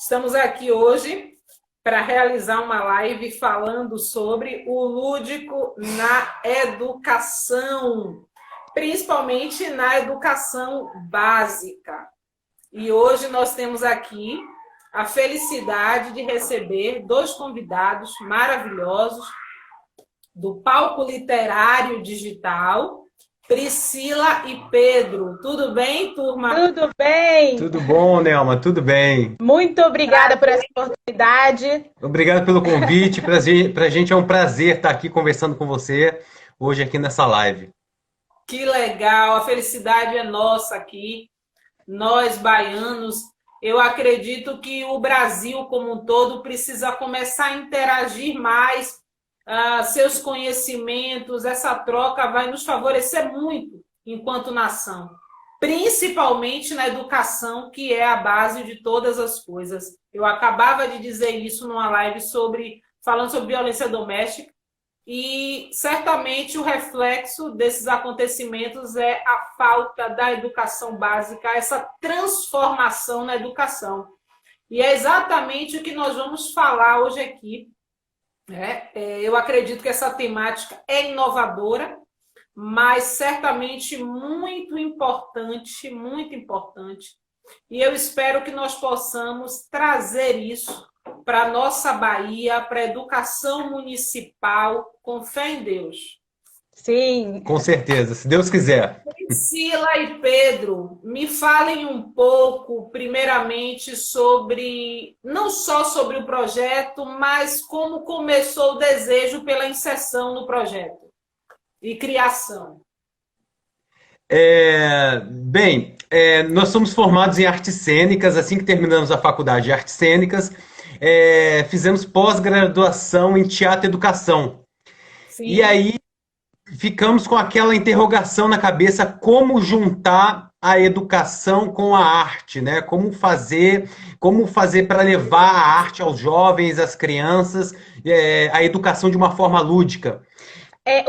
Estamos aqui hoje para realizar uma live falando sobre o lúdico na educação, principalmente na educação básica. E hoje nós temos aqui a felicidade de receber dois convidados maravilhosos do Palco Literário Digital, Priscila e Pedro. Tudo bem, turma? Tudo bem? Tudo bom, Nelma? Tudo bem. Muito obrigada por essa oportunidade. Obrigado pelo convite. Para a gente é um prazer estar aqui conversando com você hoje aqui nessa live. Que legal, a felicidade é nossa aqui, nós baianos. Eu acredito que o Brasil como um todo precisa começar a interagir mais, seus conhecimentos, essa troca vai nos favorecer muito enquanto nação, principalmente na educação, que é a base de todas as coisas. Eu acabava de dizer isso numa live falando sobre violência doméstica, e certamente o reflexo desses acontecimentos é a falta da educação básica, essa transformação na educação. E é exatamente o que nós vamos falar hoje aqui. Eu acredito que essa temática é inovadora, mas certamente muito importante, muito importante. E eu espero que nós possamos trazer isso para a nossa Bahia, para a educação municipal, com fé em Deus. Sim. Com certeza, se Deus quiser. Priscila e Pedro, me falem um pouco, primeiramente, não só sobre o projeto, mas como começou o desejo pela inserção no projeto e criação. Nós somos formados em artes cênicas, assim que terminamos a faculdade de artes cênicas, fizemos pós-graduação em teatro e educação. Sim. E aí ficamos com aquela interrogação na cabeça, como juntar a educação com a arte, né? Como fazer para levar a arte aos jovens, às crianças, a educação de uma forma lúdica.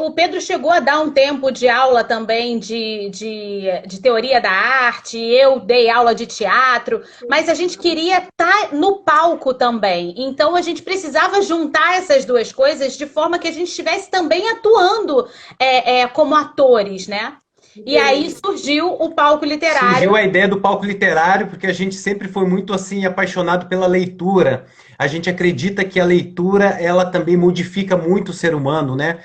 O Pedro chegou a dar um tempo de aula também de teoria da arte, eu dei aula de teatro, mas a gente queria estar no palco também. Então a gente precisava juntar essas duas coisas de forma que a gente estivesse também atuando como atores, né? E aí surgiu o Palco Literário. Surgiu a ideia do Palco Literário, porque a gente sempre foi muito assim apaixonado pela leitura. A gente acredita que a leitura, ela também modifica muito o ser humano, né?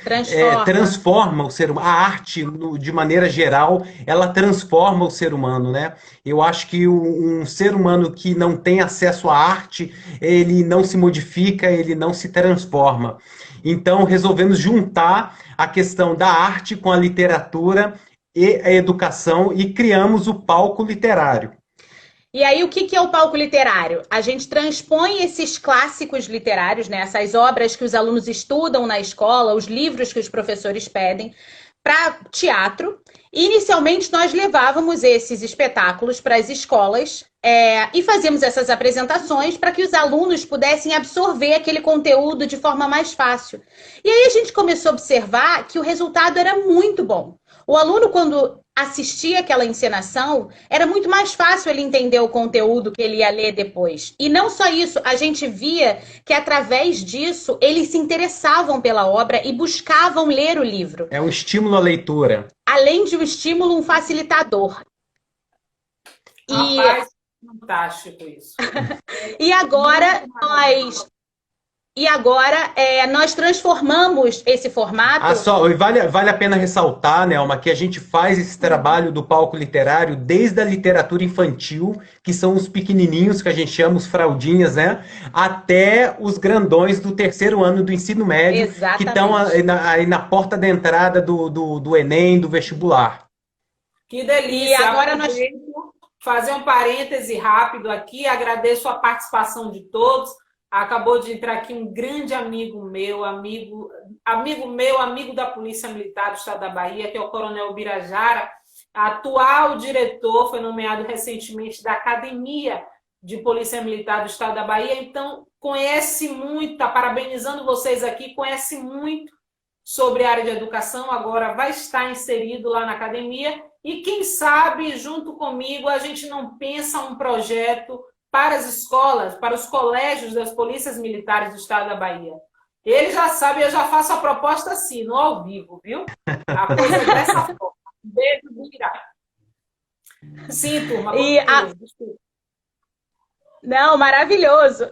Transforma o ser humano. A arte, de maneira geral, ela transforma o ser humano, né? Eu acho que um ser humano que não tem acesso à arte, ele não se modifica, ele não se transforma. Então, resolvemos juntar a questão da arte com a literatura e a educação e criamos o Palco Literário. E aí, o que é o palco literário? A gente transpõe esses clássicos literários, né, essas obras que os alunos estudam na escola, os livros que os professores pedem, para teatro. Inicialmente, nós levávamos esses espetáculos para as escolas e fazíamos essas apresentações para que os alunos pudessem absorver aquele conteúdo de forma mais fácil. E aí a gente começou a observar que o resultado era muito bom. O aluno, quando assistia aquela encenação, era muito mais fácil ele entender o conteúdo que ele ia ler depois. E não só isso, a gente via que através disso eles se interessavam pela obra e buscavam ler o livro. É um estímulo à leitura. Além de um estímulo, um facilitador. Rapaz, fantástico isso. E agora nós transformamos esse formato. Vale a pena ressaltar, Nelma, que a gente faz esse trabalho do palco literário desde a literatura infantil, que são os pequenininhos, que a gente chama os fraldinhas, né? Até os grandões do terceiro ano do ensino médio. Exatamente. Que estão aí na porta da entrada do Enem, do vestibular. Que delícia! E agora nós fazer um parêntese rápido aqui, agradeço a participação de todos. Acabou de entrar aqui um grande amigo meu, amigo da Polícia Militar do Estado da Bahia, que é o Coronel Birajara, atual diretor, foi nomeado recentemente da Academia de Polícia Militar do Estado da Bahia, então conhece muito, está parabenizando vocês aqui, conhece muito sobre a área de educação, agora vai estar inserido lá na academia, e quem sabe, junto comigo, a gente não pensa um projeto para as escolas, para os colégios das polícias militares do estado da Bahia. Ele já sabe, eu já faço a proposta assim, no ao vivo, viu? A coisa é dessa forma. Beijo, Bira. Sim, turma. Desculpa. Não, maravilhoso.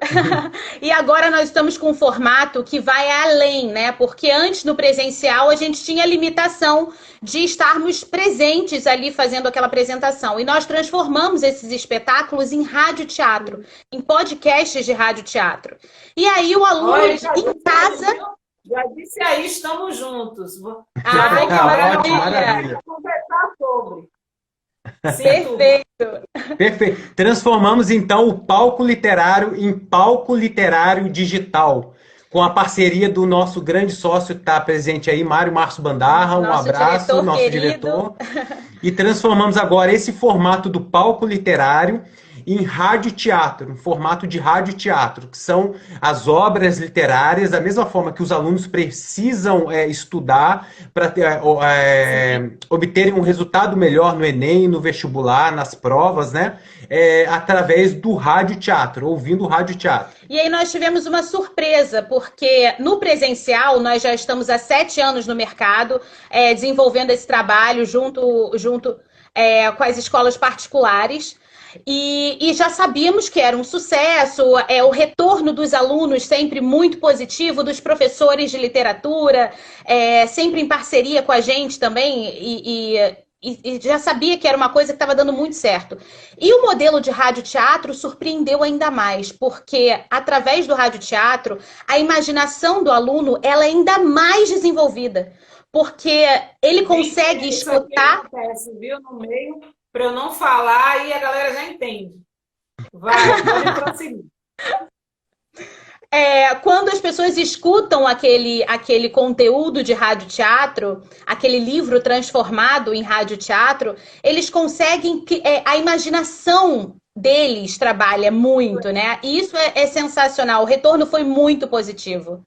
E agora nós estamos com um formato que vai além, né? Porque antes no presencial a gente tinha limitação de estarmos presentes ali fazendo aquela apresentação. E nós transformamos esses espetáculos em radioteatro, em podcasts de radioteatro. E aí o aluno Olha, em casa... Já disse aí, estamos juntos. Ai, que maravilha. Conversar sobre. Perfeito. Perfeito. Transformamos então o palco literário em palco literário digital, com a parceria do nosso grande sócio que está presente aí, Mário Márcio Bandarra. Um abraço, nosso diretor. E transformamos agora esse formato do palco literário em radioteatro, em formato de radioteatro, que são as obras literárias, da mesma forma que os alunos precisam estudar para obterem um resultado melhor no Enem, no vestibular, nas provas, né? Através do radioteatro, ouvindo o radioteatro. E aí nós tivemos uma surpresa, porque no presencial nós já estamos há 7 anos no mercado, desenvolvendo esse trabalho junto com as escolas particulares. E já sabíamos que era um sucesso, o retorno dos alunos sempre muito positivo, dos professores de literatura, sempre em parceria com a gente também, e já sabia que era uma coisa que estava dando muito certo. E o modelo de radioteatro surpreendeu ainda mais, porque através do radioteatro, a imaginação do aluno ela é ainda mais desenvolvida, porque ele consegue escutar... Isso acontece, viu, no meio... Para eu não falar e a galera já entende. Vai, pode prosseguir. Quando as pessoas escutam aquele conteúdo de radioteatro, aquele livro transformado em radioteatro, eles conseguem... a imaginação deles trabalha muito, né? E isso é sensacional. O retorno foi muito positivo.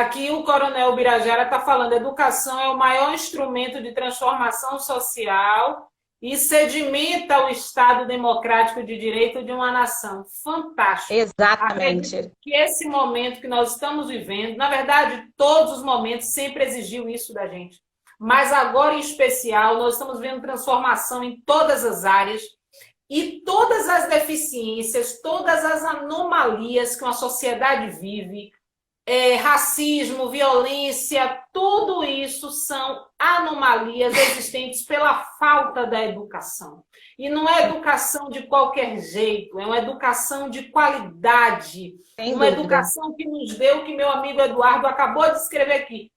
Aqui o Coronel Birajara está falando, educação é o maior instrumento de transformação social e sedimenta o Estado democrático de direito de uma nação. Fantástico. Exatamente. Acredito que esse momento que nós estamos vivendo, na verdade, todos os momentos sempre exigiu isso da gente. Mas agora, em especial, nós estamos vendo transformação em todas as áreas e todas as deficiências, todas as anomalias que uma sociedade vive, racismo, violência, tudo isso são anomalias existentes pela falta da educação. E não é educação de qualquer jeito, é uma educação de qualidade, uma educação que nos deu, que meu amigo Eduardo acabou de escrever aqui.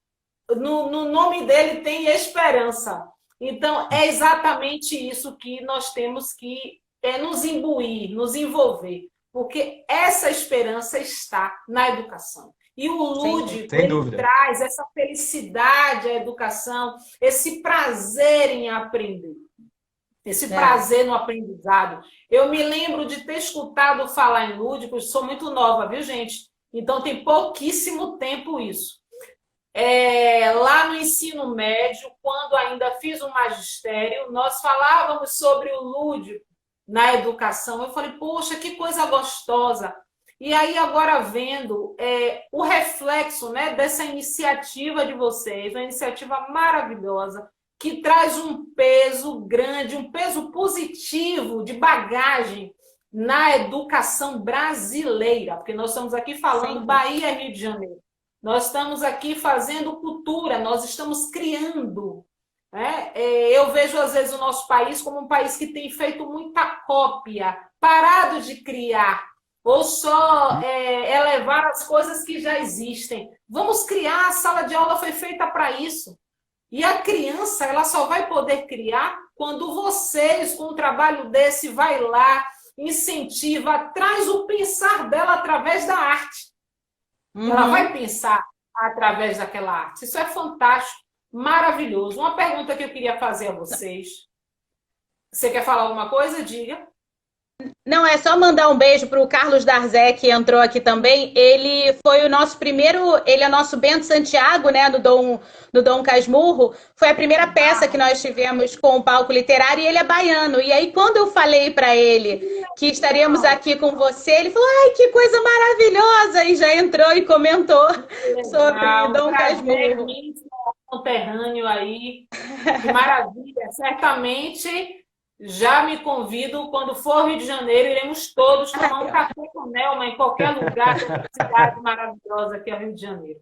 No nome dele tem esperança. Então, é exatamente isso que nós temos que nos imbuir, nos envolver, porque essa esperança está na educação. E o lúdico, ele traz essa felicidade à educação, esse prazer em aprender, esse prazer no aprendizado. Eu me lembro de ter escutado falar em lúdico, sou muito nova, viu, gente? Então tem pouquíssimo tempo isso. Lá no ensino médio, quando ainda fiz o magistério, nós falávamos sobre o lúdico na educação. Eu falei, poxa, que coisa gostosa. E aí, agora vendo o reflexo, né, dessa iniciativa de vocês, uma iniciativa maravilhosa, que traz um peso grande, um peso positivo de bagagem na educação brasileira, porque nós estamos aqui falando Bahia e Rio de Janeiro. Nós estamos aqui fazendo cultura, nós estamos criando. Eu vejo, às vezes, o nosso país como um país que tem feito muita cópia, parado de criar, ou só elevar as coisas que já existem. Vamos criar, a sala de aula foi feita para isso. E a criança, ela só vai poder criar quando vocês, com um trabalho desse, vai lá, incentiva, traz o pensar dela através da arte. Ela vai pensar através daquela arte. Isso é fantástico, maravilhoso. Uma pergunta que eu queria fazer a vocês. Você quer falar alguma coisa? Diga. Não, é só mandar um beijo para o Carlos Darzé, que entrou aqui também. Ele foi o nosso primeiro, ele é nosso Bento Santiago, né, do Dom Casmurro. Foi a primeira peça que nós tivemos com o palco literário e ele é baiano. E aí, quando eu falei para ele que estaríamos aqui com você, ele falou: ai, que coisa maravilhosa! E já entrou e comentou sobre Dom Casmurro. Conterrâneo aí, que maravilha! Certamente. Já me convido, quando for Rio de Janeiro, iremos todos tomar um café com Nelma em qualquer lugar dessa cidade maravilhosa que é o Rio de Janeiro.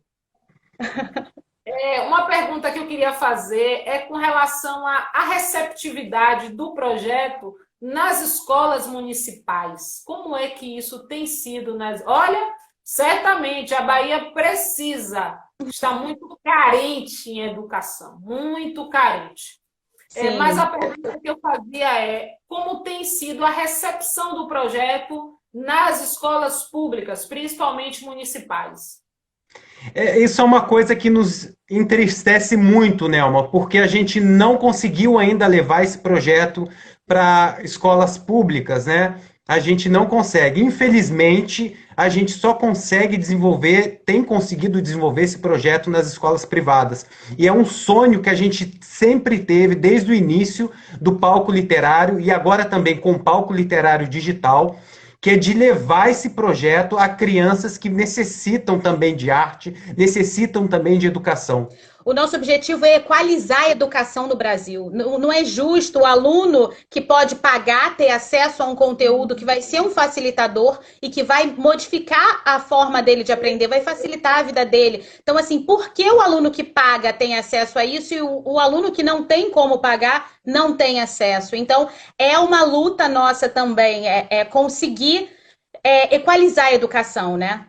Uma pergunta que eu queria fazer é com relação à receptividade do projeto nas escolas municipais. Como é que isso tem sido? Olha, certamente a Bahia precisa, está muito carente em educação, muito carente. Mas a pergunta que eu fazia como tem sido a recepção do projeto nas escolas públicas, principalmente municipais? Isso é uma coisa que nos entristece muito, Nelma, porque a gente não conseguiu ainda levar esse projeto para escolas públicas, né? A gente não consegue. Infelizmente, a gente só consegue desenvolver, tem conseguido desenvolver esse projeto nas escolas privadas. E é um sonho que a gente sempre teve desde o início do palco literário e agora também com o palco literário digital, que é de levar esse projeto a crianças que necessitam também de arte, necessitam também de educação. O nosso objetivo é equalizar a educação no Brasil. Não é justo o aluno que pode pagar ter acesso a um conteúdo que vai ser um facilitador e que vai modificar a forma dele de aprender, vai facilitar a vida dele. Então, assim, por que o aluno que paga tem acesso a isso e o aluno que não tem como pagar não tem acesso? Então, é uma luta nossa também, conseguir equalizar a educação, né?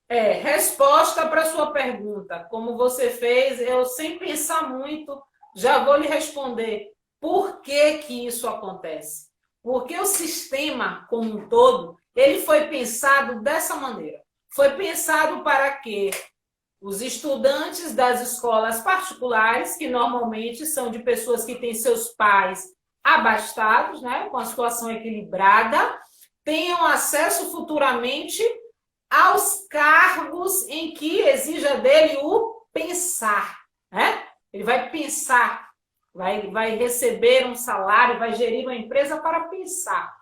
Resposta para a sua pergunta. Como você fez, eu sem pensar muito, já vou lhe responder. Por que que isso acontece? Porque o sistema como um todo, ele foi pensado dessa maneira. Foi pensado para que os estudantes das escolas particulares, que normalmente são de pessoas que têm seus pais abastados, né, com a situação equilibrada, tenham acesso futuramente aos cargos em que exija dele o pensar, né? Ele vai pensar, vai receber um salário, vai gerir uma empresa para pensar.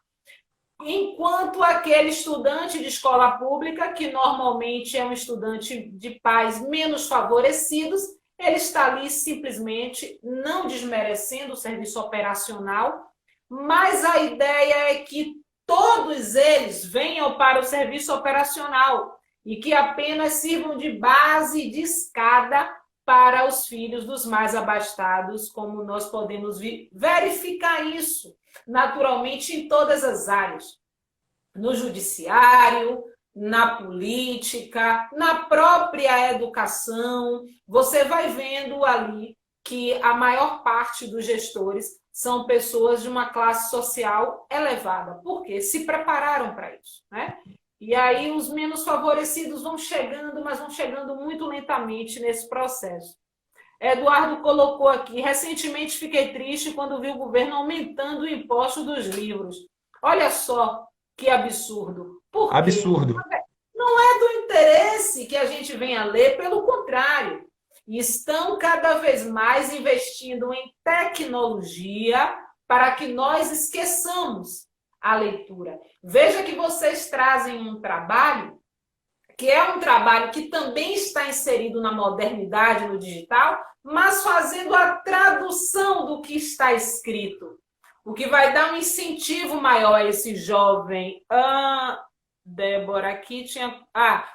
Enquanto aquele estudante de escola pública, que normalmente é um estudante de pais menos favorecidos, ele está ali simplesmente não desmerecendo o serviço operacional, mas a ideia é que todos eles venham para o serviço operacional e que apenas sirvam de base de escada para os filhos dos mais abastados, como nós podemos verificar isso naturalmente em todas as áreas, no judiciário, na política, na própria educação. Você vai vendo ali que a maior parte dos gestores são pessoas de uma classe social elevada, porque se prepararam para isso, né? E aí os menos favorecidos vão chegando, mas vão chegando muito lentamente nesse processo. Eduardo colocou aqui, recentemente fiquei triste quando vi o governo aumentando o imposto dos livros. Olha só que absurdo. Por quê? Absurdo. Não é do interesse que a gente venha ler, pelo contrário. Estão cada vez mais investindo em tecnologia para que nós esqueçamos a leitura. Veja que vocês trazem um trabalho que é um trabalho que também está inserido na modernidade, no digital, mas fazendo a tradução do que está escrito. O que vai dar um incentivo maior a esse jovem. Débora, aqui tinha...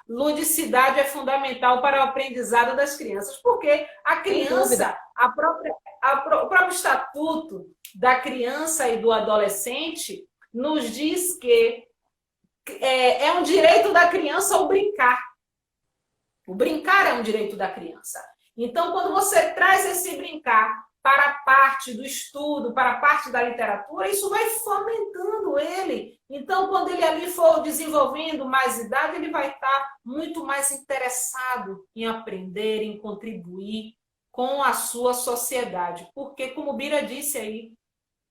ludicidade é fundamental para o aprendizado das crianças, porque a criança, o próprio estatuto da criança e do adolescente nos diz que é um direito da criança o brincar. O brincar é um direito da criança. Então, quando você traz esse brincar para a parte do estudo, para a parte da literatura, isso vai fomentando ele. Então, quando ele ali for desenvolvendo mais idade, ele vai estar muito mais interessado em aprender, em contribuir com a sua sociedade. Porque, como Bira disse aí,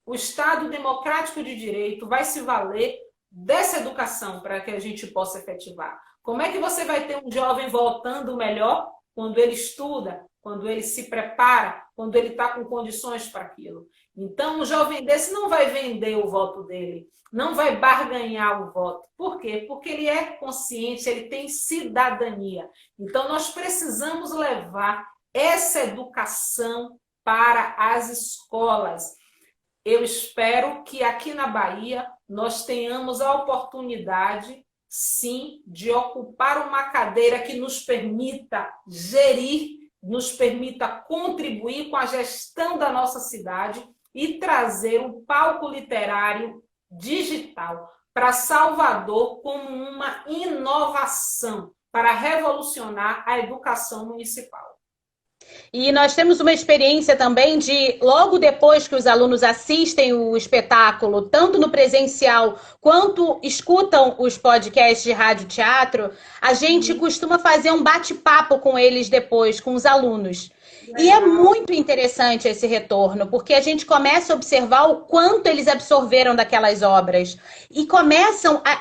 o Estado democrático de direito vai se valer dessa educação para que a gente possa efetivar? Como é que você vai ter um jovem voltando melhor quando ele estuda, quando ele se prepara, quando ele está com condições para aquilo? Então, um jovem desse não vai vender o voto dele, não vai barganhar o voto. Por quê? Porque ele é consciente, ele tem cidadania. Então, nós precisamos levar essa educação para as escolas. Eu espero que aqui na Bahia nós tenhamos a oportunidade, sim, de ocupar uma cadeira que nos permita gerir, nos permita contribuir com a gestão da nossa cidade e trazer um palco literário digital para Salvador como uma inovação para revolucionar a educação municipal. E nós temos uma experiência também de, logo depois que os alunos assistem o espetáculo, tanto no presencial quanto escutam os podcasts de rádio teatro, a gente costuma fazer um bate-papo com eles depois, com os alunos. E é muito interessante esse retorno, porque a gente começa a observar o quanto eles absorveram daquelas obras e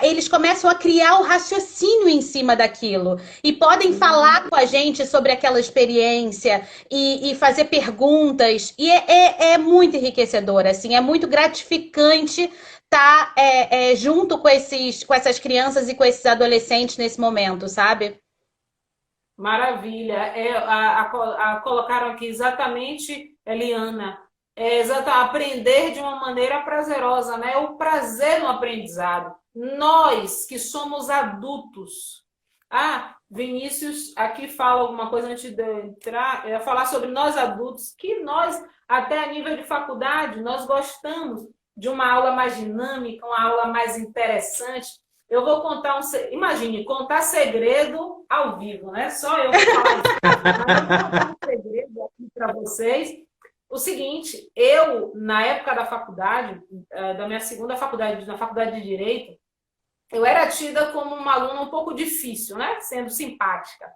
eles começam a criar o raciocínio em cima daquilo e podem falar com a gente sobre aquela experiência e fazer perguntas. E é muito enriquecedor, assim, é muito gratificante estar junto com essas crianças e com esses adolescentes nesse momento, sabe? Maravilha. Colocaram aqui exatamente, Eliana, aprender de uma maneira prazerosa, né? O prazer no aprendizado. Nós que somos adultos. Vinícius aqui fala alguma coisa antes de eu entrar, eu ia falar sobre nós adultos, que nós, até a nível de faculdade, nós gostamos de uma aula mais dinâmica, uma aula mais interessante. Eu vou contar imagine, contar segredo ao vivo, né? Só eu vou falar isso. Mas eu vou contar um segredo aqui para vocês. O seguinte, eu, na época da faculdade, da minha segunda faculdade, na faculdade de Direito, eu era tida como uma aluna um pouco difícil, né? Sendo simpática.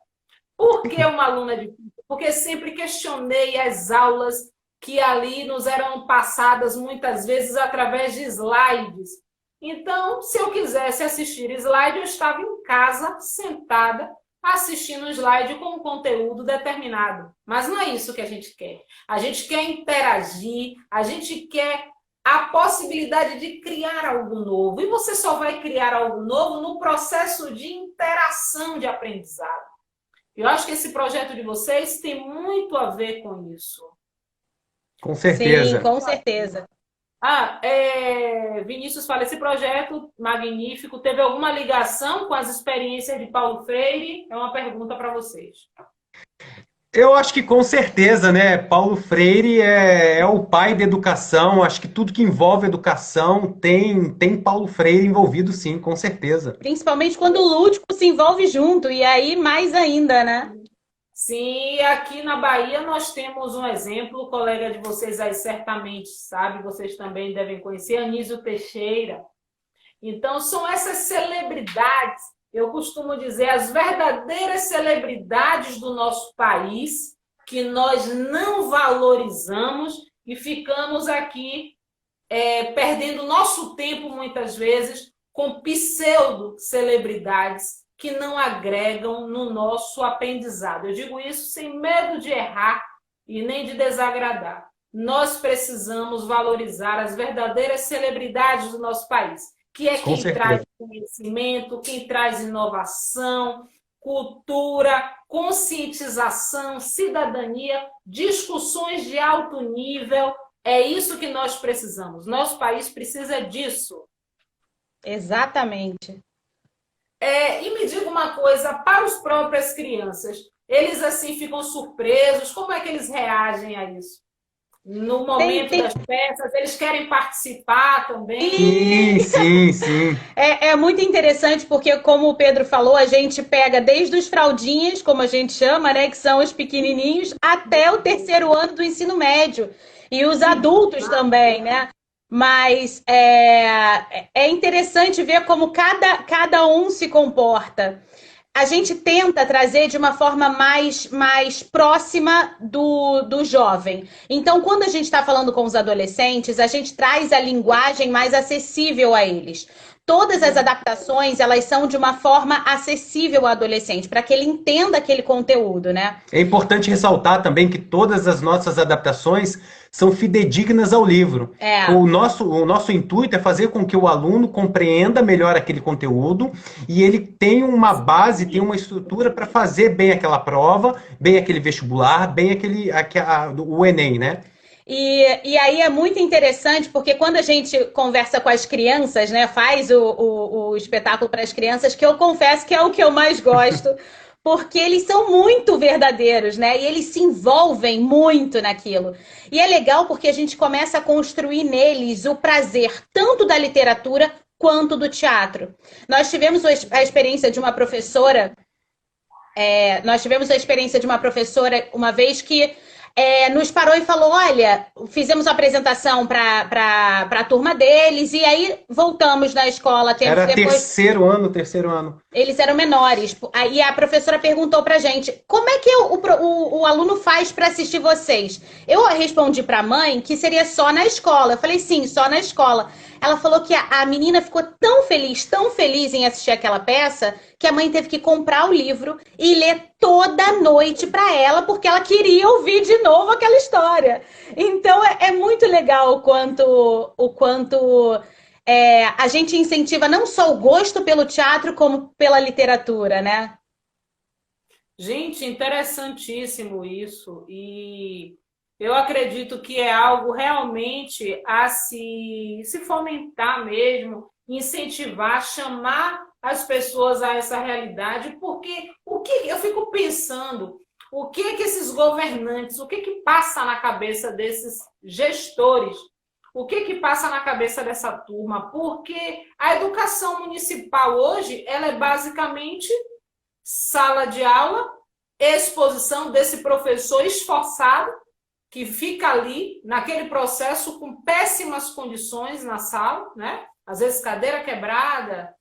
Por que uma aluna difícil? Porque sempre questionei as aulas que ali nos eram passadas muitas vezes através de slides. Então, se eu quisesse assistir slide, eu estava em casa, sentada, assistindo slide com um conteúdo determinado. Mas não é isso que a gente quer. A gente quer interagir, a gente quer a possibilidade de criar algo novo. E você só vai criar algo novo no processo de interação de aprendizado. Eu acho que esse projeto de vocês tem muito a ver com isso. Com certeza. Sim, com certeza. Vinícius fala, esse projeto magnífico teve alguma ligação com as experiências de Paulo Freire? É uma pergunta para vocês. Eu acho que com certeza, né? Paulo Freire é o pai da educação. Acho que tudo que envolve educação tem Paulo Freire envolvido, sim, com certeza. Principalmente quando o lúdico se envolve junto, e aí mais ainda, né? Sim, aqui na Bahia nós temos um exemplo, o colega de vocês aí certamente sabe, vocês também devem conhecer, Anísio Teixeira. Então, são essas celebridades, eu costumo dizer, as verdadeiras celebridades do nosso país, que nós não valorizamos e ficamos aqui perdendo nosso tempo, muitas vezes, com pseudo-celebridades que não agregam no nosso aprendizado. Eu digo isso sem medo de errar e nem de desagradar. Nós precisamos valorizar as verdadeiras celebridades do nosso país, que é quem traz conhecimento, quem traz inovação, cultura, conscientização, cidadania, discussões de alto nível. É isso que nós precisamos. Nosso país precisa disso. Exatamente. E me diga uma coisa, para as próprias crianças, eles assim ficam surpresos? Como é que eles reagem a isso? No momento das peças, eles querem participar também? Sim. É muito interessante porque, como o Pedro falou, a gente pega desde os fraldinhas, como a gente chama, né, que são os pequenininhos, até o terceiro ano do ensino médio. E os adultos também, né? Mas é interessante ver como cada um se comporta. a gente tenta trazer de uma forma mais próxima do jovem. Então, quando a gente está falando com os adolescentes, a gente traz a linguagem mais acessível a eles. Todas as adaptações, elas são de uma forma acessível ao adolescente, para que ele entenda aquele conteúdo, né? É importante ressaltar também que todas as nossas adaptações são fidedignas ao livro. O nosso intuito é fazer com que o aluno compreenda melhor aquele conteúdo e ele tenha uma base, tenha uma estrutura para fazer bem aquela prova, bem aquele vestibular, bem o Enem, né? E aí é muito interessante, porque quando a gente conversa com as crianças, né, faz o espetáculo para as crianças, que eu confesso que é o que eu mais gosto, porque eles são muito verdadeiros, né? E eles se envolvem muito naquilo. E é legal porque a gente começa a construir neles o prazer tanto da literatura quanto do teatro. Nós tivemos a experiência de uma professora, uma vez que nos parou e falou, olha, fizemos uma apresentação para a turma deles e aí voltamos na escola. Era depois... terceiro ano. Eles eram menores. Aí a professora perguntou pra gente, como é que o aluno faz para assistir vocês? Eu respondi pra mãe que seria só na escola. Eu falei, sim, só na escola. Ela falou que a menina ficou tão feliz em assistir aquela peça, que a mãe teve que comprar o livro e ler toda noite para ela, porque ela queria ouvir de novo aquela história. Então, é muito legal o quanto a gente incentiva não só o gosto pelo teatro, como pela literatura, né? Gente, interessantíssimo isso. E eu acredito que é algo realmente a se fomentar mesmo, incentivar, chamar as pessoas a essa realidade, porque o que eu fico pensando, o que esses governantes, o que passa na cabeça desses gestores, o que passa na cabeça dessa turma? Porque a educação municipal hoje, ela é basicamente sala de aula, exposição desse professor esforçado, que fica ali, naquele processo, com péssimas condições na sala, né? Às vezes cadeira quebrada,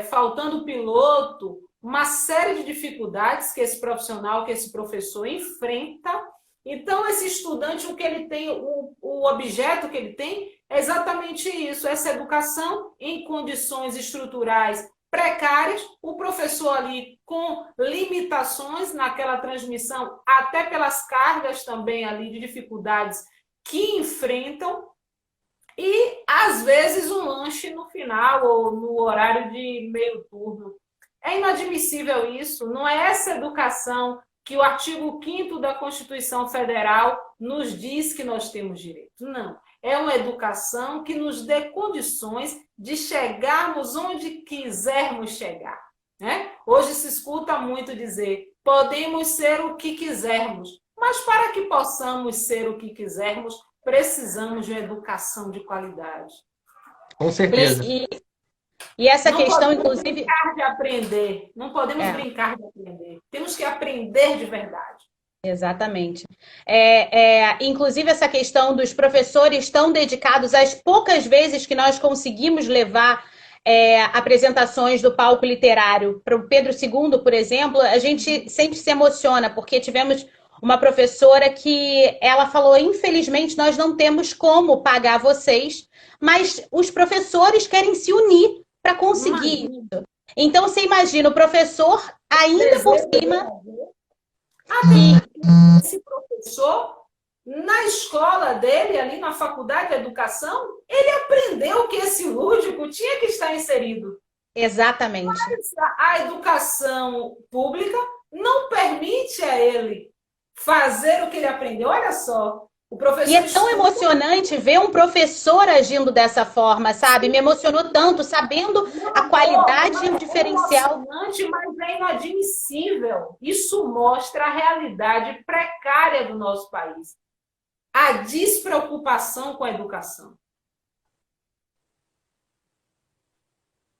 faltando piloto, uma série de dificuldades que esse profissional, que esse professor enfrenta. Então, esse estudante, o que ele tem, o objeto que ele tem é exatamente isso, essa educação em condições estruturais precárias, o professor ali com limitações naquela transmissão, até pelas cargas também ali de dificuldades que enfrentam, e às vezes um lanche no final ou no horário de meio turno. É inadmissível isso, não é essa educação que o artigo 5º da Constituição Federal nos diz que nós temos direito. Não. É uma educação que nos dê condições de chegarmos onde quisermos chegar, né? Hoje se escuta muito dizer, podemos ser o que quisermos, mas para que possamos ser o que quisermos, precisamos de uma educação de qualidade. Com certeza. E essa questão, inclusive... Não podemos brincar de aprender. Temos que aprender de verdade. Exatamente. Inclusive, essa questão dos professores tão dedicados, as poucas vezes que nós conseguimos levar apresentações do palco literário para o Pedro II, por exemplo, a gente sempre se emociona, porque tivemos uma professora que ela falou, infelizmente, nós não temos como pagar vocês, mas os professores querem se unir para conseguir isso. Então, você imagina, o professor ainda por cima... Esse professor, na escola dele, ali na faculdade de educação, ele aprendeu que esse lúdico tinha que estar inserido. Exatamente. Mas a educação pública não permite a ele fazer o que ele aprendeu. Olha só, o professor... E é tão emocionante ver um professor agindo dessa forma, sabe? Me emocionou tanto, sabendo a qualidade e o diferencial. É emocionante, mas é inadmissível. Isso mostra a realidade precária do nosso país. A despreocupação com a educação.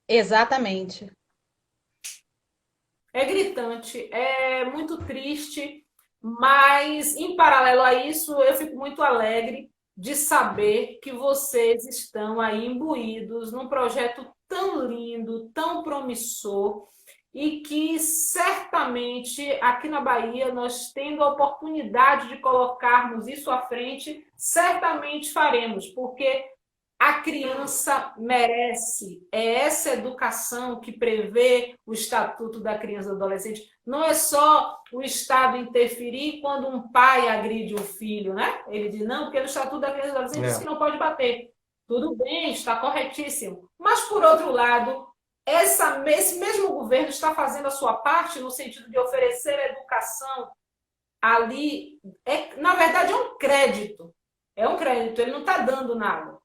Exatamente. É gritante, é muito triste, mas, em paralelo a isso, eu fico muito alegre de saber que vocês estão aí imbuídos num projeto tão lindo, tão promissor, e que certamente aqui na Bahia nós tendo a oportunidade de colocarmos isso à frente, certamente faremos, porque a criança merece. É essa educação que prevê o Estatuto da Criança e do Adolescente. Não é só o Estado interferir quando um pai agride o filho, né? Ele diz, não, porque no Estatuto da Criança e do Adolescente diz que não pode bater. Tudo bem, está corretíssimo. Mas, por outro lado, esse mesmo governo está fazendo a sua parte no sentido de oferecer educação ali. Na verdade, é um crédito. É um crédito, ele não está dando nada.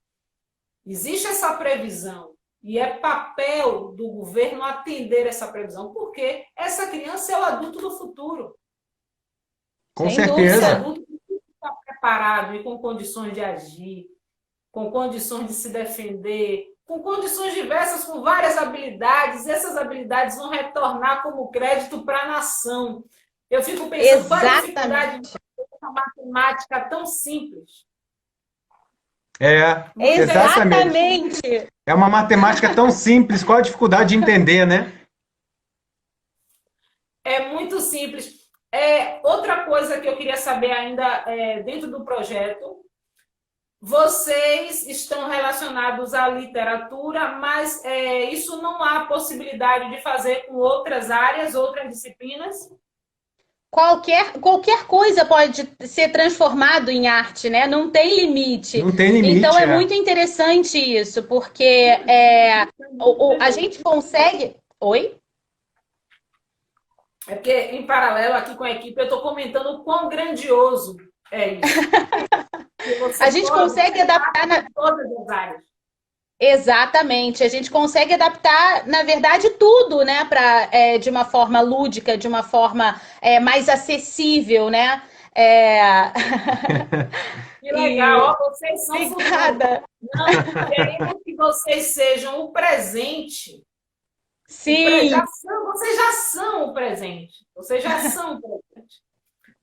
Existe essa previsão e é papel do governo atender essa previsão, porque essa criança é o adulto do futuro. Com certeza. Esse adulto está preparado e com condições de agir, com condições de se defender, com condições diversas, com várias habilidades. Essas habilidades vão retornar como crédito para a nação. Eu fico pensando, qual é a dificuldade de uma matemática tão simples? Exatamente. É uma matemática tão simples, qual a dificuldade de entender, né? É muito simples. Outra coisa que eu queria saber ainda dentro do projeto, vocês estão relacionados à literatura, mas isso não há possibilidade de fazer com outras áreas, outras disciplinas? Qualquer coisa pode ser transformado em arte, né? Não tem limite. Não tem limite. Então é muito interessante isso, porque a gente consegue. Oi? É porque, em paralelo aqui com a equipe, eu estou comentando o quão grandioso é isso. A gente consegue adaptar em todas as áreas. Exatamente, a gente consegue adaptar, na verdade, tudo, né, de uma forma lúdica, de uma forma mais acessível, né? Que legal, vocês são Obrigada. Não, queremos que vocês sejam o presente. Sim. Vocês já são o presente. Vocês já são o presente.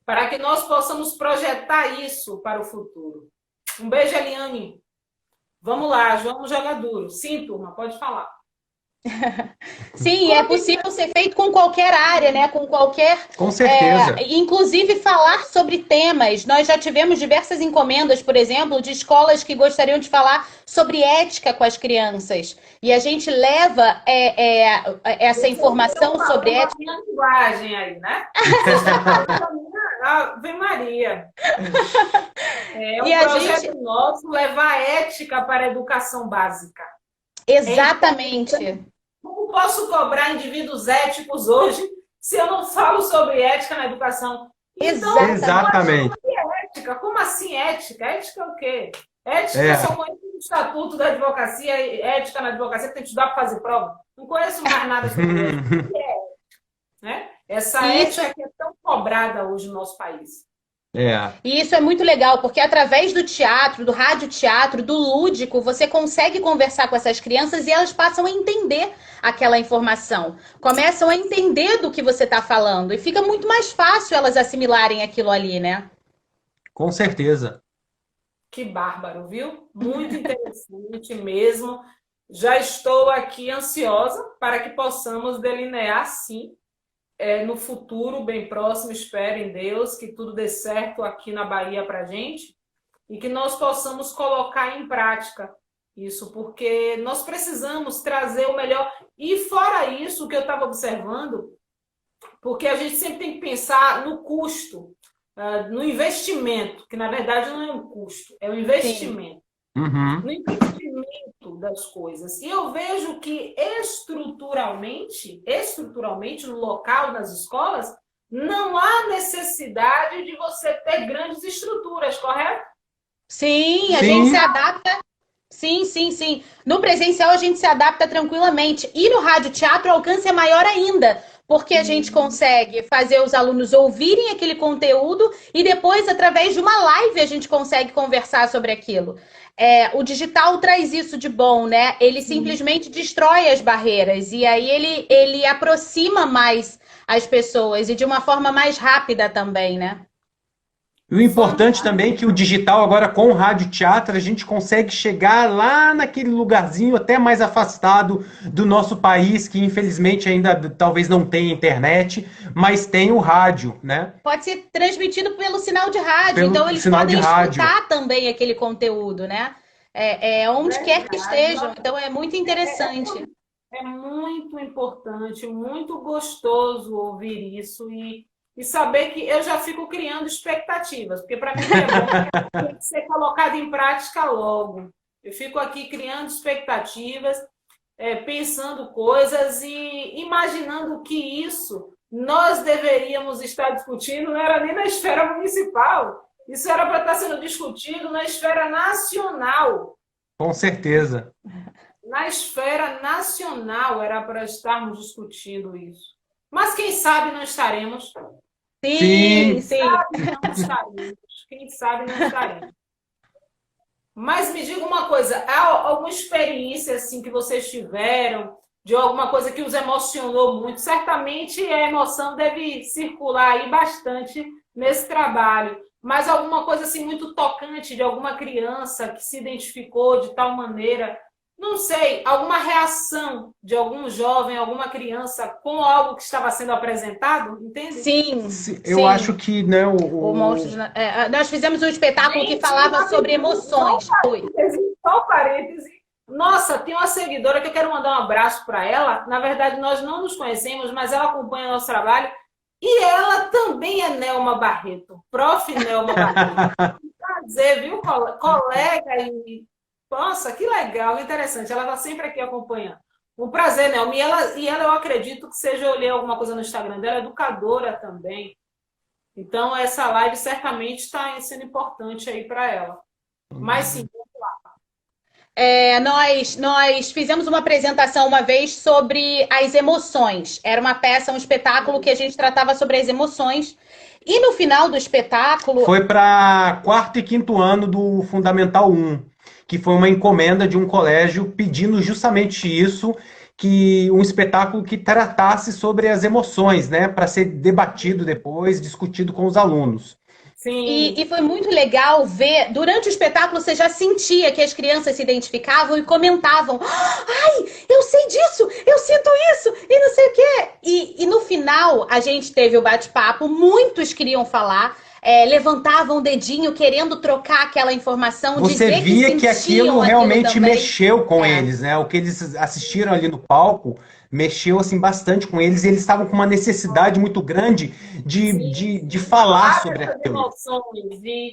Para que nós possamos projetar isso para o futuro. Um beijo, Eliane. Vamos lá, vamos jogar duro. Sim, turma, pode falar. Sim, é possível ser feito com qualquer área, né? Com qualquer. Com certeza. Inclusive falar sobre temas. Nós já tivemos diversas encomendas, por exemplo, de escolas que gostariam de falar sobre ética com as crianças. E a gente leva essa informação sobre ética. Minha linguagem aí, né? Ave Maria. Projeto nosso levar ética para a educação básica. Exatamente. Como posso cobrar indivíduos éticos hoje se eu não falo sobre ética na educação? Então, exatamente. Como assim ética? Ética é o quê? Ética eu só conheço o estatuto da advocacia, ética na advocacia que tem que estudar para fazer prova. Não conheço mais nada sobre isso. Né? Essa ética que é tão cobrada hoje no nosso país. E isso é muito legal, porque através do teatro, do radioteatro, do lúdico, você consegue conversar com essas crianças e elas passam a entender aquela informação. Começam a entender do que você está falando. E fica muito mais fácil elas assimilarem aquilo ali, né? Com certeza. Que bárbaro, viu? Muito interessante mesmo. Já estou aqui ansiosa para que possamos delinear, sim, no futuro bem próximo, espero em Deus, que tudo dê certo aqui na Bahia para a gente e que nós possamos colocar em prática isso, porque nós precisamos trazer o melhor. E fora isso, o que eu estava observando, porque a gente sempre tem que pensar no custo, no investimento, que na verdade não é um custo, é um investimento. No investimento das coisas. E eu vejo que estruturalmente no local, nas escolas, não há necessidade de você ter grandes estruturas, correto? Sim, a gente se adapta. Sim. No presencial a gente se adapta tranquilamente. E no radioteatro o alcance é maior ainda, porque a gente consegue fazer os alunos ouvirem aquele conteúdo e depois, através de uma live, a gente consegue conversar sobre aquilo. O digital traz isso de bom, né? Ele simplesmente destrói as barreiras e aí ele aproxima mais as pessoas e de uma forma mais rápida também, né? E o importante também é que o digital, agora com o rádio teatro, a gente consegue chegar lá naquele lugarzinho até mais afastado do nosso país, que infelizmente ainda talvez não tenha internet, mas tem o rádio, né? Pode ser transmitido pelo sinal de rádio, Pelo então eles sinal de podem rádio. escutar também aquele conteúdo, né? Onde quer que estejam, então é muito interessante. É muito importante, muito gostoso ouvir isso e saber que eu já fico criando expectativas, porque para mim é bom, tem que ser colocado em prática logo. Eu fico aqui criando expectativas, pensando coisas e imaginando que isso nós deveríamos estar discutindo, não era nem na esfera municipal, isso era para estar sendo discutido na esfera nacional. Com certeza. Na esfera nacional era para estarmos discutindo isso. Mas quem sabe não estaremos. Sim. Quem sabe não estaremos. Mas me diga uma coisa, há alguma experiência assim que vocês tiveram, de alguma coisa que os emocionou muito? Certamente a emoção deve circular aí bastante nesse trabalho. Mas alguma coisa assim muito tocante de alguma criança que se identificou de tal maneira, não sei, alguma reação de algum jovem, alguma criança com algo que estava sendo apresentado, entende? Sim. Eu acho que, né, nós fizemos um espetáculo que falava sobre emoções. Só um parêntese. Nossa, tem uma seguidora que eu quero mandar um abraço para ela. Na verdade, nós não nos conhecemos, mas ela acompanha o nosso trabalho. E ela também é Nelma Barreto, prof. Nelma Barreto. Prazer, viu, colega e... Nossa, que legal, interessante. Ela está sempre aqui acompanhando. Um prazer, Nelma. E ela, eu acredito que seja, eu olhei alguma coisa no Instagram dela, é educadora também. Então, essa live certamente está sendo importante aí para ela. Mas sim, vamos lá. Nós fizemos uma apresentação uma vez sobre as emoções. Era uma peça, um espetáculo que a gente tratava sobre as emoções. E no final do espetáculo... Foi para quarto e quinto ano do Fundamental 1. Que foi uma encomenda de um colégio pedindo justamente isso, que um espetáculo que tratasse sobre as emoções, né, para ser debatido depois, discutido com os alunos. Sim. E foi muito legal ver, durante o espetáculo você já sentia que as crianças se identificavam e comentavam: ai, eu sei disso, eu sinto isso, e não sei o quê. E no final a gente teve o bate-papo, muitos queriam falar, levantavam o dedinho querendo trocar aquela informação. Você dizer via que aquilo realmente mexeu com eles, né? O que eles assistiram ali no palco mexeu assim bastante com eles, e eles estavam com uma necessidade muito grande de falar sobre aquilo.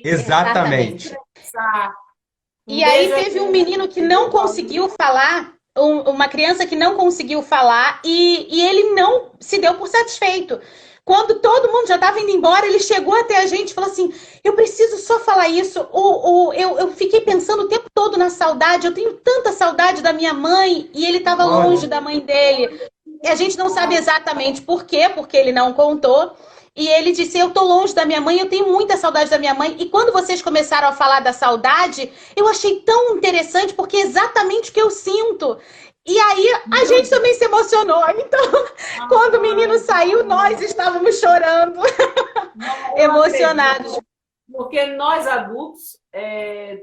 Exatamente. E aí teve um menino que não conseguiu falar, uma criança que não conseguiu falar, e ele não se deu por satisfeito. Quando todo mundo já estava indo embora, ele chegou até a gente e falou assim: eu preciso só falar isso. Eu fiquei pensando o tempo todo na saudade, eu tenho tanta saudade da minha mãe, e ele estava longe da mãe dele. E a gente não sabe exatamente por quê, porque ele não contou. E ele disse: eu tô longe da minha mãe, eu tenho muita saudade da minha mãe. E quando vocês começaram a falar da saudade, eu achei tão interessante, porque é exatamente o que eu sinto. E aí a gente também se emocionou. Então, quando o menino saiu, nós estávamos chorando, emocionados. Porque nós adultos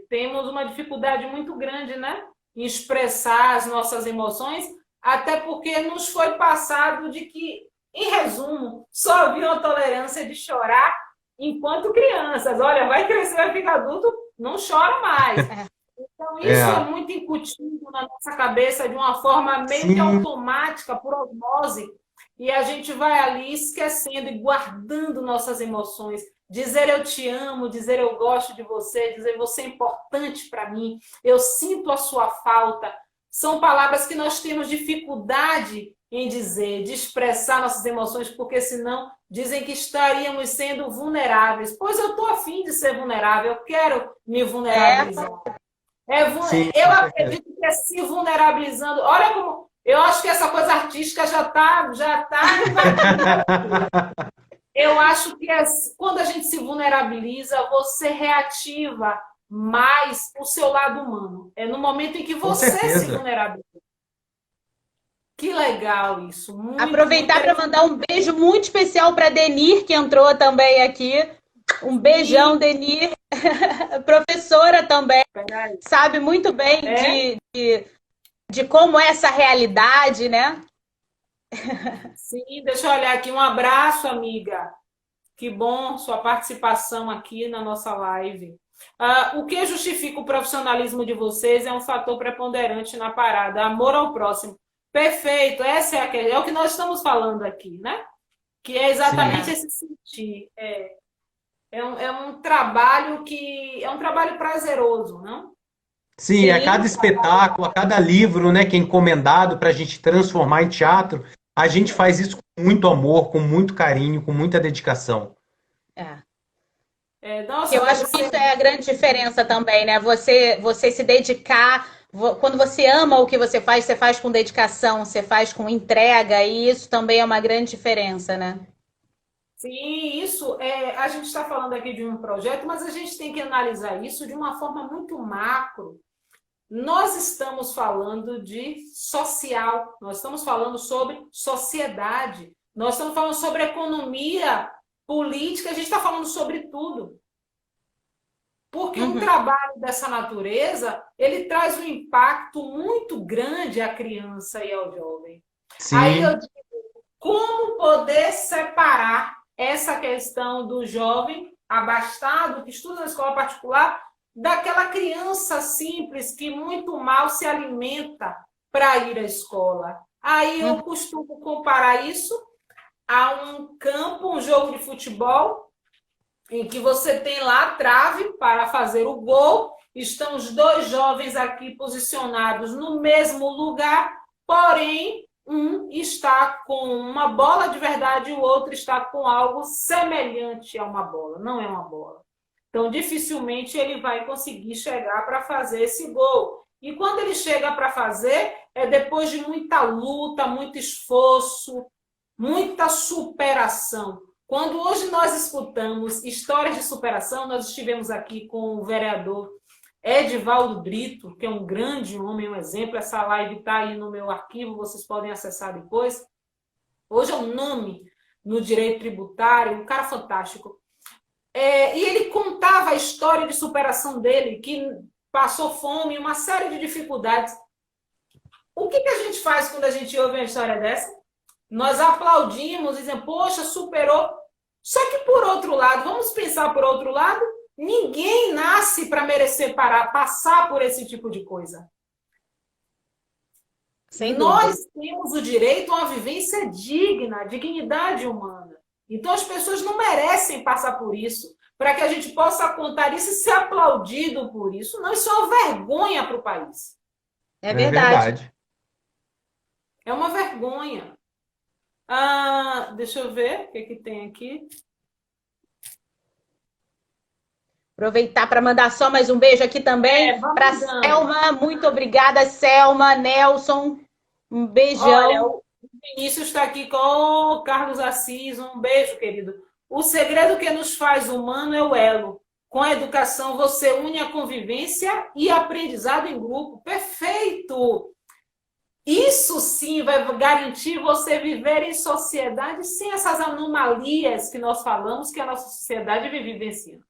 temos uma dificuldade muito grande, né, em expressar as nossas emoções, até porque nos foi passado de que, em resumo, só havia uma tolerância de chorar enquanto crianças. Olha, vai crescer, vai ficar adulto, não chora mais. Então, isso é muito incutido na nossa cabeça de uma forma meio que automática, por osmose, e a gente vai ali esquecendo e guardando nossas emoções. Dizer eu te amo, dizer eu gosto de você, dizer você é importante para mim, eu sinto a sua falta, são palavras que nós temos dificuldade em dizer, de expressar nossas emoções, porque senão dizem que estaríamos sendo vulneráveis. Pois eu estou afim de ser vulnerável, eu quero me vulnerabilizar. Eu acredito que é se vulnerabilizando. Olha como... Eu acho que essa coisa artística já tá. Eu acho que quando a gente se vulnerabiliza, você reativa mais o seu lado humano. É no momento em que você se vulnerabiliza. Que legal isso. Aproveitar para mandar um beijo muito especial para Denir, que entrou também aqui. Um beijão, Denir. Professora também, sabe muito bem de como é essa realidade, né? Sim, deixa eu olhar aqui. Um abraço, amiga. Que bom sua participação aqui na nossa live. O que justifica o profissionalismo de vocês é um fator preponderante na parada. Amor ao próximo. Perfeito, essa é o que nós estamos falando aqui, né? Que é exatamente esse sentir. É um trabalho que é um trabalho prazeroso, não? Sim, a cada espetáculo, a cada livro, né, que é encomendado para a gente transformar em teatro, a gente faz isso com muito amor, com muito carinho, com muita dedicação. Nossa, eu acho que isso é a grande diferença também, né? Você se dedicar, quando você ama o que você faz com dedicação, você faz com entrega, e isso também é uma grande diferença, né? Sim, isso a gente está falando aqui de um projeto, mas a gente tem que analisar isso de uma forma muito macro. Nós estamos falando de social, nós estamos falando sobre sociedade, nós estamos falando sobre economia, política, a gente está falando sobre tudo. Porque um trabalho dessa natureza, ele traz um impacto muito grande à criança e ao jovem. Sim. Aí eu digo, como poder separar essa questão do jovem abastado, que estuda na escola particular, daquela criança simples que muito mal se alimenta para ir à escola. Aí eu costumo comparar isso a um campo, um jogo de futebol, em que você tem lá a trave para fazer o gol, estão os dois jovens aqui posicionados no mesmo lugar, porém, um está com uma bola de verdade e o outro está com algo semelhante a uma bola, não é uma bola. Então, dificilmente ele vai conseguir chegar para fazer esse gol. E quando ele chega para fazer, é depois de muita luta, muito esforço, muita superação. Quando hoje nós escutamos histórias de superação, nós estivemos aqui com o vereador Edivaldo Brito, que é um grande homem, um exemplo. Essa live está aí no meu arquivo, vocês podem acessar depois. Hoje é um nome no direito tributário, um cara fantástico. E ele contava a história de superação dele, que passou fome, uma série de dificuldades. O que a gente faz quando a gente ouve uma história dessa? Nós aplaudimos, dizemos, poxa, superou. Só que, por outro lado, vamos pensar por outro lado, ninguém nasce para merecer passar por esse tipo de coisa. Nós temos o direito a uma vivência digna, a dignidade humana. Então, as pessoas não merecem passar por isso, para que a gente possa contar isso e ser aplaudido por isso. Não, isso é uma vergonha para o país. É verdade. É uma vergonha. Deixa eu ver o que tem aqui. Aproveitar para mandar só mais um beijo aqui também para Selma. Muito obrigada, Selma, Nelson. Um beijão. Olha, o Vinícius está aqui com o Carlos Assis. Um beijo, querido. O segredo que nos faz humano é o elo. Com a educação, você une a convivência e aprendizado em grupo. Perfeito! Isso sim vai garantir você viver em sociedade sem essas anomalias que nós falamos que a nossa sociedade vive vivenciando.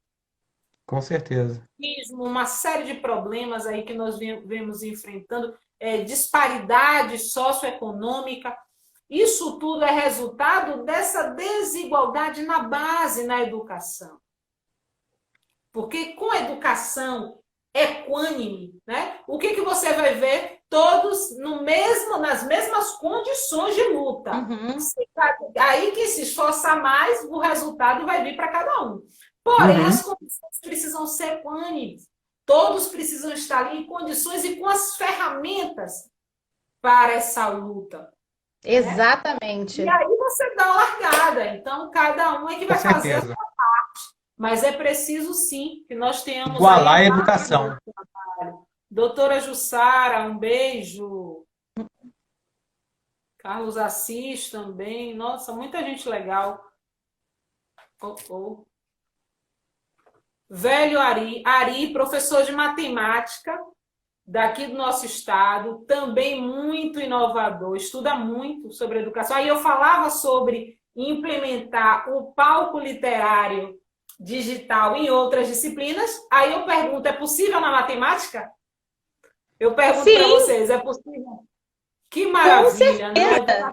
Com certeza. Uma série de problemas aí que nós vemos enfrentando, disparidade socioeconômica. Isso tudo é resultado dessa desigualdade na base, na educação. Porque com a educação equânime, né? O que você vai ver? Todos nas mesmas condições de luta. Aí quem se esforça mais, o resultado vai vir para cada um. Porém, as condições precisam ser equânimes. Todos precisam estar ali em condições e com as ferramentas para essa luta. Exatamente. Né? E aí você dá uma largada. Então, cada um é que vai fazer a sua parte. Mas é preciso, sim, que nós tenhamos... Igualar a educação. Doutora Jussara, um beijo. Carlos Assis também. Nossa, muita gente legal. Velho Ari, professor de matemática daqui do nosso estado, também muito inovador, estuda muito sobre educação. Aí eu falava sobre implementar o palco literário digital em outras disciplinas. Aí eu pergunto, é possível na matemática? Eu pergunto para vocês, é possível? Que maravilha, né?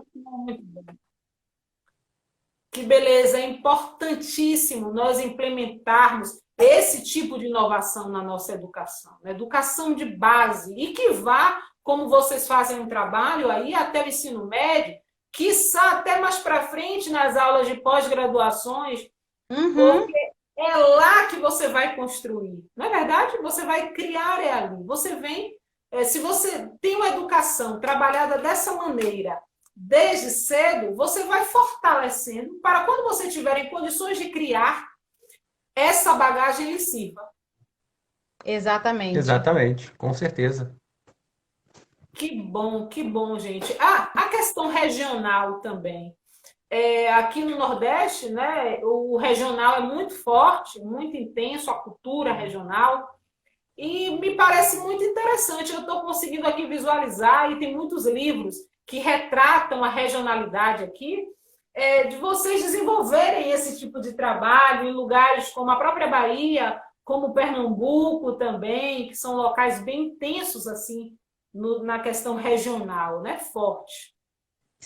Que beleza, é importantíssimo nós implementarmos esse tipo de inovação na nossa educação, na educação de base, e que vá, como vocês fazem um trabalho aí, até o ensino médio, quiçá até mais para frente nas aulas de pós-graduações, porque é lá que você vai construir. Não é verdade? Você vai criar ali. Você vem, se você tem uma educação trabalhada dessa maneira, desde cedo, você vai fortalecendo para quando você tiver em condições de criar, essa bagagem lhe sirva. Exatamente. Exatamente, com certeza. Que bom, gente. A questão regional também. Aqui no Nordeste, né, o regional é muito forte, muito intenso, a cultura regional, e me parece muito interessante. Eu estou conseguindo aqui visualizar, e tem muitos livros que retratam a regionalidade aqui, de vocês desenvolverem esse tipo de trabalho em lugares como a própria Bahia, como Pernambuco também, que são locais bem intensos assim, na questão regional, né? Forte.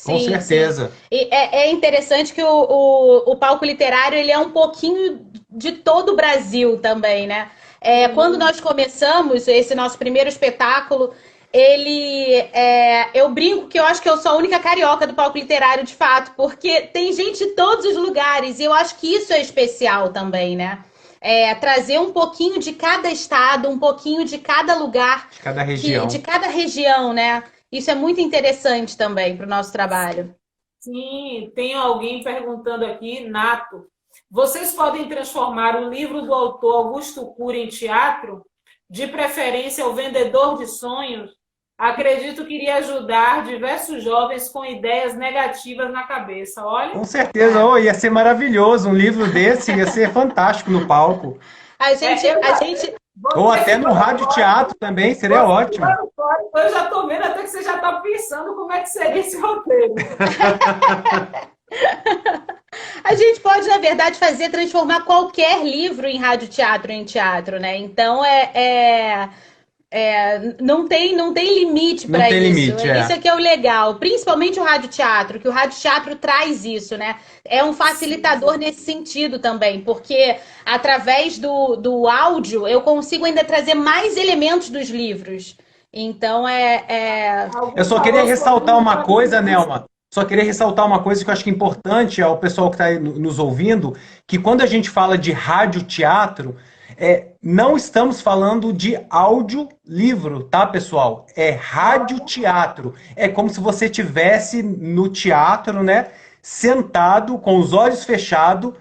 Com certeza. Sim. E é interessante que o palco literário ele é um pouquinho de todo o Brasil também, né? Quando nós começamos esse nosso primeiro espetáculo, eu brinco que eu acho que eu sou a única carioca do palco literário, de fato, porque tem gente de todos os lugares, e eu acho que isso é especial também, né? Trazer um pouquinho de cada estado, um pouquinho de cada lugar. De cada região. De cada região, né? Isso é muito interessante também para o nosso trabalho. Sim, tem alguém perguntando aqui, Nato, vocês podem transformar o livro do autor Augusto Cury em teatro? De preferência, O Vendedor de Sonhos? Acredito que iria ajudar diversos jovens com ideias negativas na cabeça. Olha. Com certeza, ia ser maravilhoso. Um livro desse ia ser fantástico no palco. A gente Ou até no rádio teatro também, seria ótimo. Eu já estou vendo até que você já está pensando como é que seria esse roteiro. A gente pode, na verdade, transformar qualquer livro em rádio teatro em teatro, né? Então não tem limite para isso. Limite, Isso é que é o legal. Principalmente o rádio teatro, que o rádio teatro traz isso, né? É um facilitador nesse sentido também, porque através do áudio eu consigo ainda trazer mais elementos dos livros. Então Eu só queria ressaltar uma coisa, Nelma. Só queria ressaltar uma coisa que eu acho que é importante ao pessoal que está nos ouvindo, que quando a gente fala de rádio teatro, não estamos falando de audiolivro, tá, pessoal? É rádio teatro. É como se você estivesse no teatro, né? Sentado, com os olhos fechados,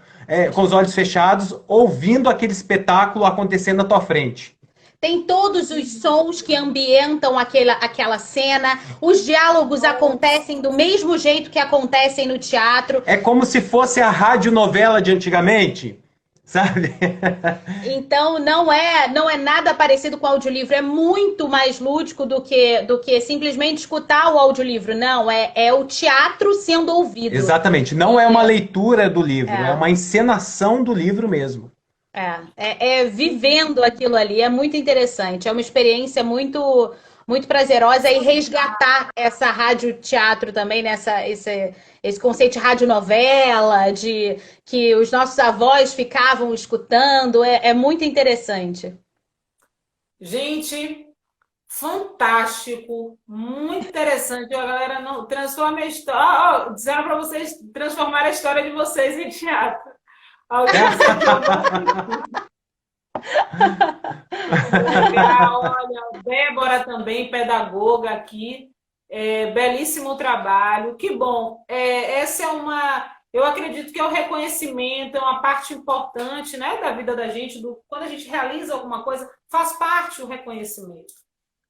ouvindo aquele espetáculo acontecendo à tua frente. Tem todos os sons que ambientam aquela cena. Os diálogos acontecem do mesmo jeito que acontecem no teatro. É como se fosse a radionovela de antigamente, sabe? Então não é nada parecido com o audiolivro. É muito mais lúdico do que simplesmente escutar o audiolivro. Não, é o teatro sendo ouvido. Exatamente. Não é uma leitura do livro, é uma encenação do livro mesmo. Vivendo aquilo ali, é muito interessante, é uma experiência muito, muito prazerosa, e resgatar essa rádio teatro também, esse conceito de radionovela, de que os nossos avós ficavam escutando, é muito interessante. Gente, fantástico, muito interessante. A galera não transforma a história. Disseram para vocês transformar a história de vocês em teatro. Legal, olha, Débora também, pedagoga aqui, belíssimo trabalho, que bom. Essa eu acredito que é o reconhecimento, é uma parte importante, né, da vida da gente, quando a gente realiza alguma coisa, faz parte o reconhecimento.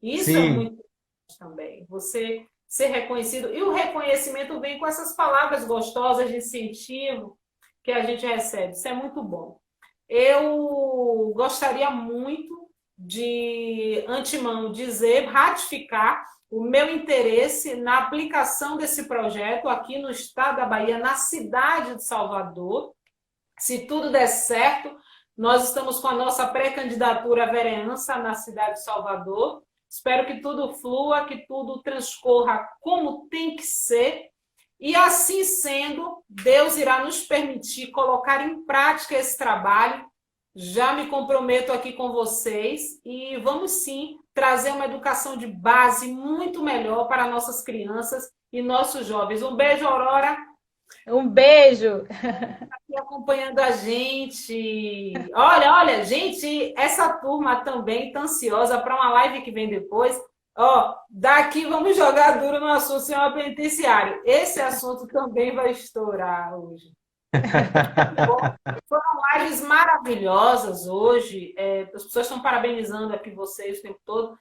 Isso Sim. É muito importante também, você ser reconhecido, e o reconhecimento vem com essas palavras gostosas de incentivo que a gente recebe. Isso é muito bom. Eu gostaria muito de antemão ratificar o meu interesse na aplicação desse projeto aqui no estado da Bahia, na cidade de Salvador, Se tudo der certo, nós estamos com a nossa pré-candidatura à vereança na cidade de Salvador. Espero que tudo flua, que tudo transcorra como tem que ser. E assim sendo, Deus irá nos permitir colocar em prática esse trabalho. Já me comprometo aqui com vocês e vamos sim trazer uma educação de base muito melhor para nossas crianças e nossos jovens. Um beijo, Aurora. Um beijo. Aqui acompanhando a gente. Olha, gente, essa turma também está ansiosa para uma live que vem depois. Daqui vamos jogar duro no assunto sistema penitenciário. Esse assunto também vai estourar hoje. Bom, foram lives maravilhosas hoje. As pessoas estão parabenizando aqui vocês o tempo todo.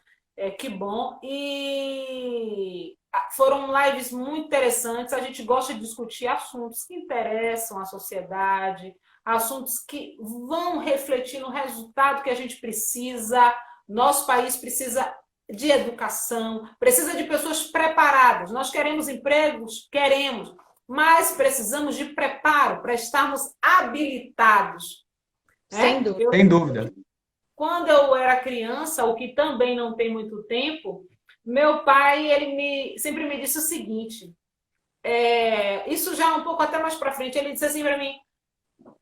Que bom. E foram lives muito interessantes. A gente gosta de discutir assuntos que interessam a sociedade, assuntos que vão refletir no resultado que a gente precisa. Nosso país precisa de educação, precisa de pessoas preparadas. Nós queremos empregos? Queremos, mas precisamos de preparo para estarmos habilitados. Sem dúvida. Sem dúvida. Quando eu era criança, o que também não tem muito tempo, meu pai sempre me disse o seguinte, isso já um pouco até mais para frente, ele disse assim para mim,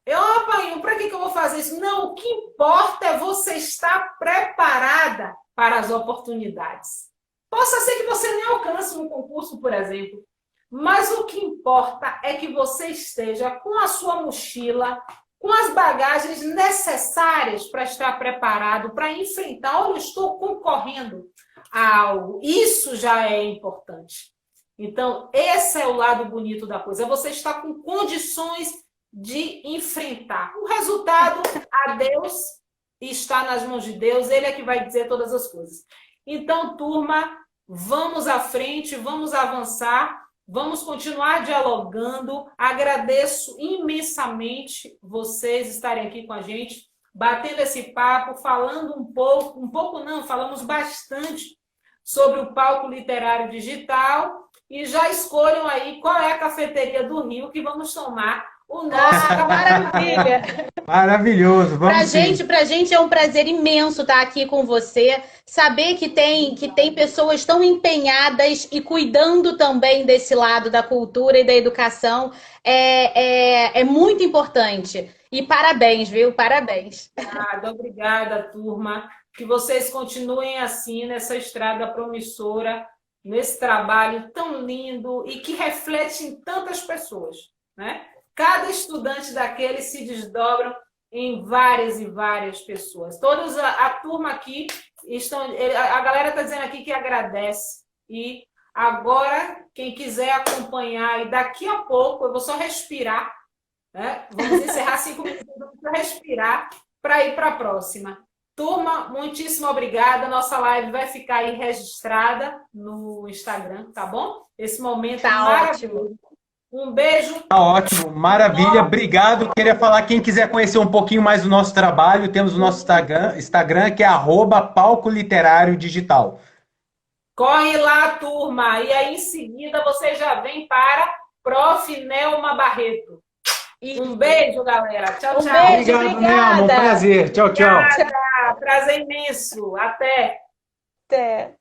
pai, para que eu vou fazer isso? Não, o que importa é você estar preparada para as oportunidades. Possa ser que você nem alcance um concurso, por exemplo, mas o que importa é que você esteja com a sua mochila, com as bagagens necessárias para estar preparado, para enfrentar. Olha, eu estou concorrendo a algo. Isso já é importante. Então, esse é o lado bonito da coisa. É você estar com condições de enfrentar. O resultado, a Deus, está nas mãos de Deus. Ele é que vai dizer todas as coisas. Então, turma, vamos à frente, vamos avançar. Vamos continuar dialogando. Agradeço imensamente vocês estarem aqui com a gente, batendo esse papo, falando um pouco não, falamos bastante sobre o palco literário digital e já escolham aí qual é a cafeteria do Rio que vamos tomar o nosso maravilha. Maravilhoso. Pra gente é um prazer imenso estar aqui com você, saber que tem pessoas tão empenhadas e cuidando também desse lado da cultura e da educação é muito importante. E parabéns, viu? Parabéns. Obrigada, turma. Que vocês continuem assim nessa estrada promissora, nesse trabalho tão lindo e que reflete em tantas pessoas, né? Cada estudante daquele se desdobram em várias e várias pessoas. Todos a turma aqui a galera está dizendo aqui que agradece. E agora, quem quiser acompanhar, e daqui a pouco eu vou só respirar, né? Vamos encerrar 5 minutos para respirar para ir para a próxima. Turma, muitíssimo obrigada. Nossa live vai ficar aí registrada no Instagram, tá bom? Esse momento maravilhoso. Um beijo. Tá ótimo, maravilha, obrigado. Queria falar, quem quiser conhecer um pouquinho mais do nosso trabalho, temos o nosso Instagram que é @palco literário digital. Corre lá, turma. E aí, em seguida, você já vem para Prof. Nelma Barreto. Um beijo, galera. Tchau, tchau. Beijo, obrigado, Nelma. Um prazer. Tchau, tchau. Prazer imenso. Até. Até.